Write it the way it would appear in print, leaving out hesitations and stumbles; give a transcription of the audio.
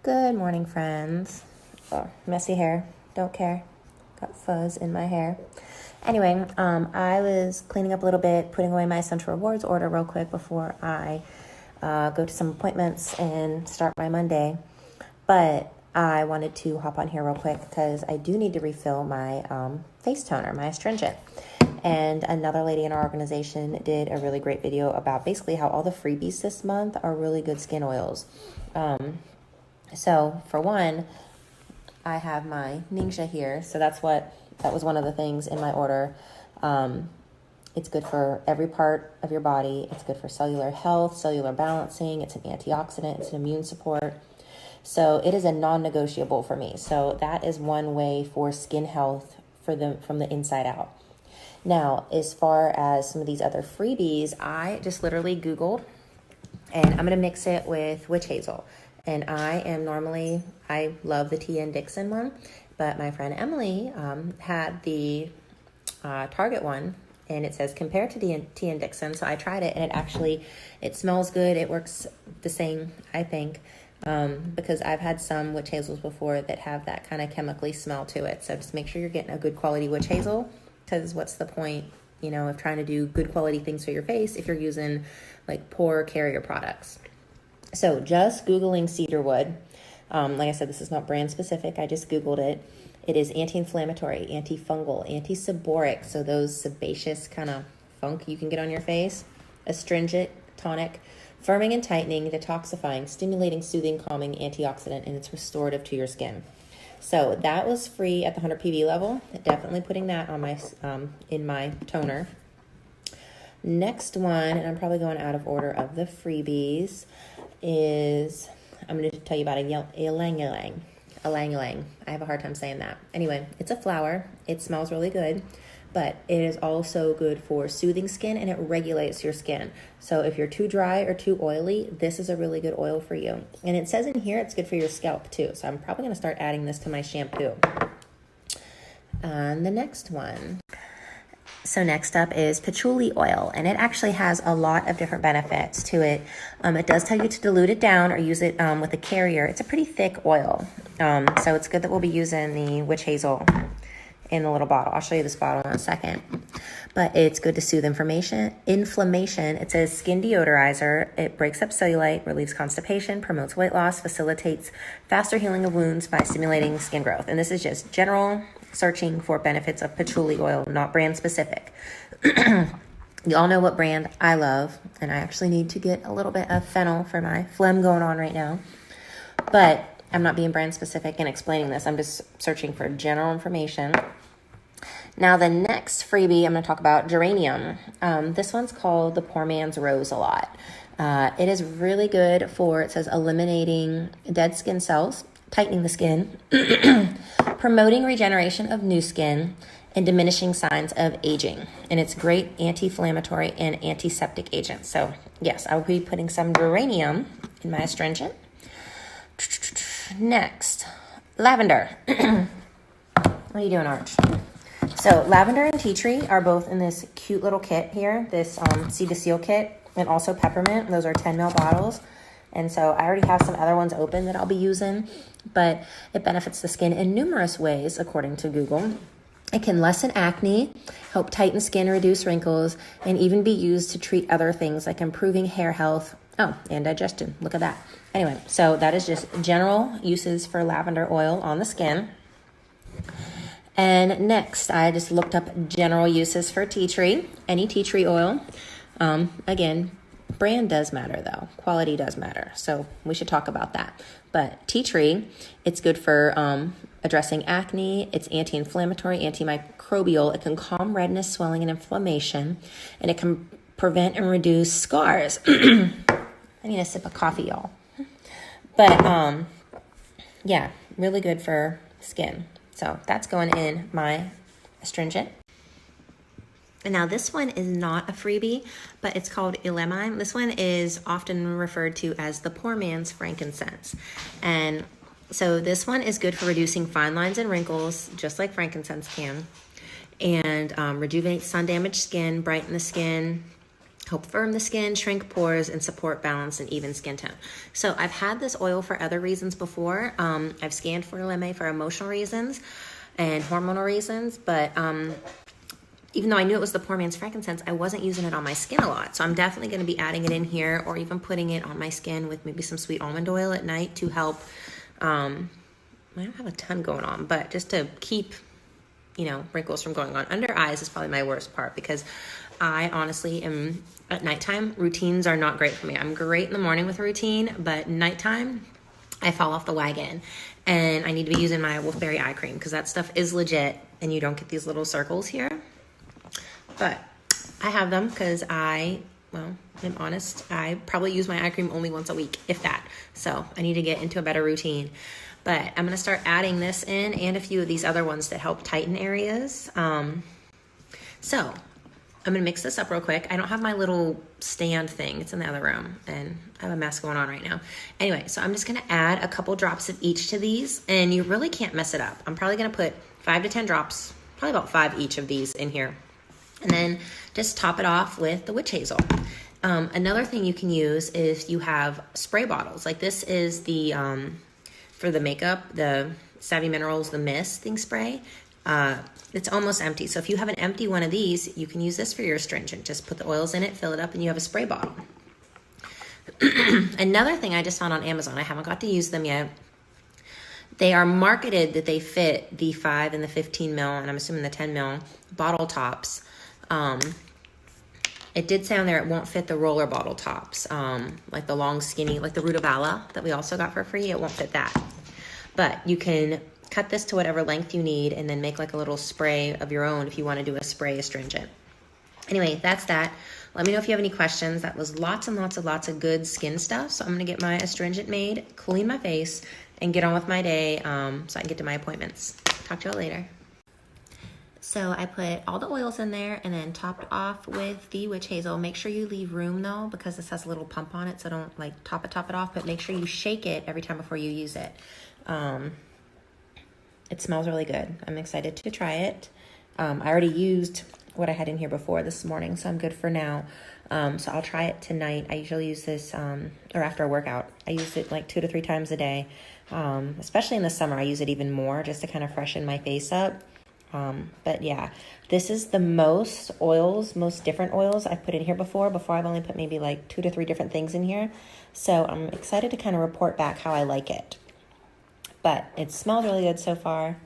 Good morning, friends. Oh, messy hair. Don't care. Got fuzz in my hair. Anyway, I was cleaning up a little bit, putting away my Essential Rewards order real quick before I go to some appointments and start my Monday. But I wanted to hop on here real quick because I do need to refill my face toner, my astringent. And another lady in our organization did a really great video about basically how all the freebies this month are really good skin oils. So for one, I have my Ningxia here. So that was one of the things in my order. It's good for every part of your body. It's good for cellular health, cellular balancing. It's an antioxidant. It's an immune support. So it is a non-negotiable for me. So that is one way for skin health from the inside out. Now, as far as some of these other freebies, I just literally Googled, and I'm going to mix it with witch hazel. And I love the T.N. Dixon one, but my friend Emily had the Target one, and it says compared to the T.N. Dixon. So I tried it, and it smells good. It works the same, I think, because I've had some witch hazels before that have that kind of chemically smell to it. So just make sure you're getting a good quality witch hazel, because what's the point, of trying to do good quality things for your face if you're using like poor carrier products. So just Googling cedarwood. Like I said, this is not brand specific. I just Googled it. It is anti-inflammatory, antifungal, anti-seboric. So those sebaceous kind of funk you can get on your face. Astringent, tonic, firming and tightening, detoxifying, stimulating, soothing, calming, antioxidant, and it's restorative to your skin. So that was free at the 100 PV level. Definitely putting that on my in my toner. Next one, and I'm probably going out of order of the freebies, is I'm going to tell you about a ylang-ylang. I have a hard time saying that. Anyway, it's a flower. It smells really good, but it is also good for soothing skin, and it regulates your skin. So if you're too dry or too oily, this is a really good oil for you. And it says in here it's good for your scalp too. So I'm probably going to start adding this to my shampoo. And the next one. So next up is patchouli oil, and it actually has a lot of different benefits to it. It does tell you to dilute it down or use it with a carrier. It's a pretty thick oil, so it's good that we'll be using the witch hazel in the little bottle. I'll show you this bottle in a second. But it's good to soothe inflammation. It says skin deodorizer. It breaks up cellulite, relieves constipation, promotes weight loss, facilitates faster healing of wounds by stimulating skin growth. And this is just general searching for benefits of patchouli oil, not brand specific. You all know what brand I love, and I actually need to get a little bit of fennel for my phlegm going on right now. But I'm not being brand specific in explaining this. I'm just searching for general information. Now, the next freebie, I'm going to talk about geranium. This one's called the Poor Man's Rose a lot. It is really good for, it says, eliminating dead skin cells, tightening the skin, promoting regeneration of new skin, and diminishing signs of aging. And it's great anti-inflammatory and antiseptic agent. So, yes, I will be putting some geranium in my astringent. Next, lavender. What are you doing, Arch? So lavender and tea tree are both in this cute little kit here, this Seed to Seal kit, and also peppermint. Those are 10 ml bottles. And so I already have some other ones open that I'll be using, but it benefits the skin in numerous ways, according to Google. It can lessen acne, help tighten skin, reduce wrinkles, and even be used to treat other things like improving hair health. Oh, and digestion. Look at that. Anyway, so that is just general uses for lavender oil on the skin. And next, I just looked up general uses for tea tree. Any tea tree oil. Again, brand does matter though. Quality does matter. So we should talk about that. But tea tree, it's good for addressing acne. It's anti-inflammatory, antimicrobial. It can calm redness, swelling, and inflammation. And it can prevent and reduce scars. I need a sip of coffee, y'all. But yeah, really good for skin. So that's going in my astringent. And now this one is not a freebie, but it's called Ilemine. This one is often referred to as the poor man's frankincense. And so this one is good for reducing fine lines and wrinkles, just like frankincense can, and rejuvenate sun-damaged skin, brighten the skin, help firm the skin, shrink pores, and support balance and even skin tone. So I've had this oil for other reasons before. I've scanned for LMA for emotional reasons and hormonal reasons, but even though I knew it was the poor man's frankincense, I wasn't using it on my skin a lot. So I'm definitely going to be adding it in here, or even putting it on my skin with maybe some sweet almond oil at night to help. I don't have a ton going on, but just to keep, you know, wrinkles from going on. Under eyes is probably my worst part, because I honestly am, at nighttime, routines are not great for me. I'm great in the morning with a routine, but nighttime, I fall off the wagon. And I need to be using my Wolfberry eye cream, because that stuff is legit, and you don't get these little circles here. But I have them because I'm honest, I probably use my eye cream only once a week, if that. So I need to get into a better routine. But I'm going to start adding this in, and a few of these other ones that help tighten areas. So I'm going to mix this up real quick. I don't have my little stand thing. It's in the other room, and I have a mess going on right now. Anyway, so I'm just going to add a couple drops of each to these, and you really can't mess it up. I'm probably going to put 5 to 10 drops, probably about 5 each of these in here. And then just top it off with the witch hazel. Another thing you can use is you have spray bottles. Like this is the, for the makeup, the Savvy Minerals, the misting spray. It's almost empty. So if you have an empty one of these, you can use this for your astringent. Just put the oils in it, fill it up, and you have a spray bottle. Another thing I just found on Amazon, I haven't got to use them yet. They are marketed that they fit the 5 and the 15 mil, and I'm assuming the 10 mil bottle tops. It did say on there it won't fit the roller bottle tops, like the long skinny, like the Rutavala that we also got for free. It won't fit that. But you can cut this to whatever length you need and then make like a little spray of your own if you want to do a spray astringent. Anyway, that's that. Let me know if you have any questions. That was lots and lots of good skin stuff. So I'm going to get my astringent made, clean my face, and get on with my day so I can get to my appointments. Talk to y'all later. So I put all the oils in there and then topped off with the witch hazel. Make sure you leave room though, because this has a little pump on it, so don't like top it off, but make sure you shake it every time before you use it. It smells really good. I'm excited to try it. I already used what I had in here before this morning, so I'm good for now. So I'll try it tonight. I usually use this, or after a workout. I use it like 2 to 3 times a day. Especially in the summer, I use it even more just to kind of freshen my face up. But yeah, this is the most different oils I've put in here before. I've only put maybe like 2 to 3 different things in here. So I'm excited to kind of report back how I like it. But it smells really good so far.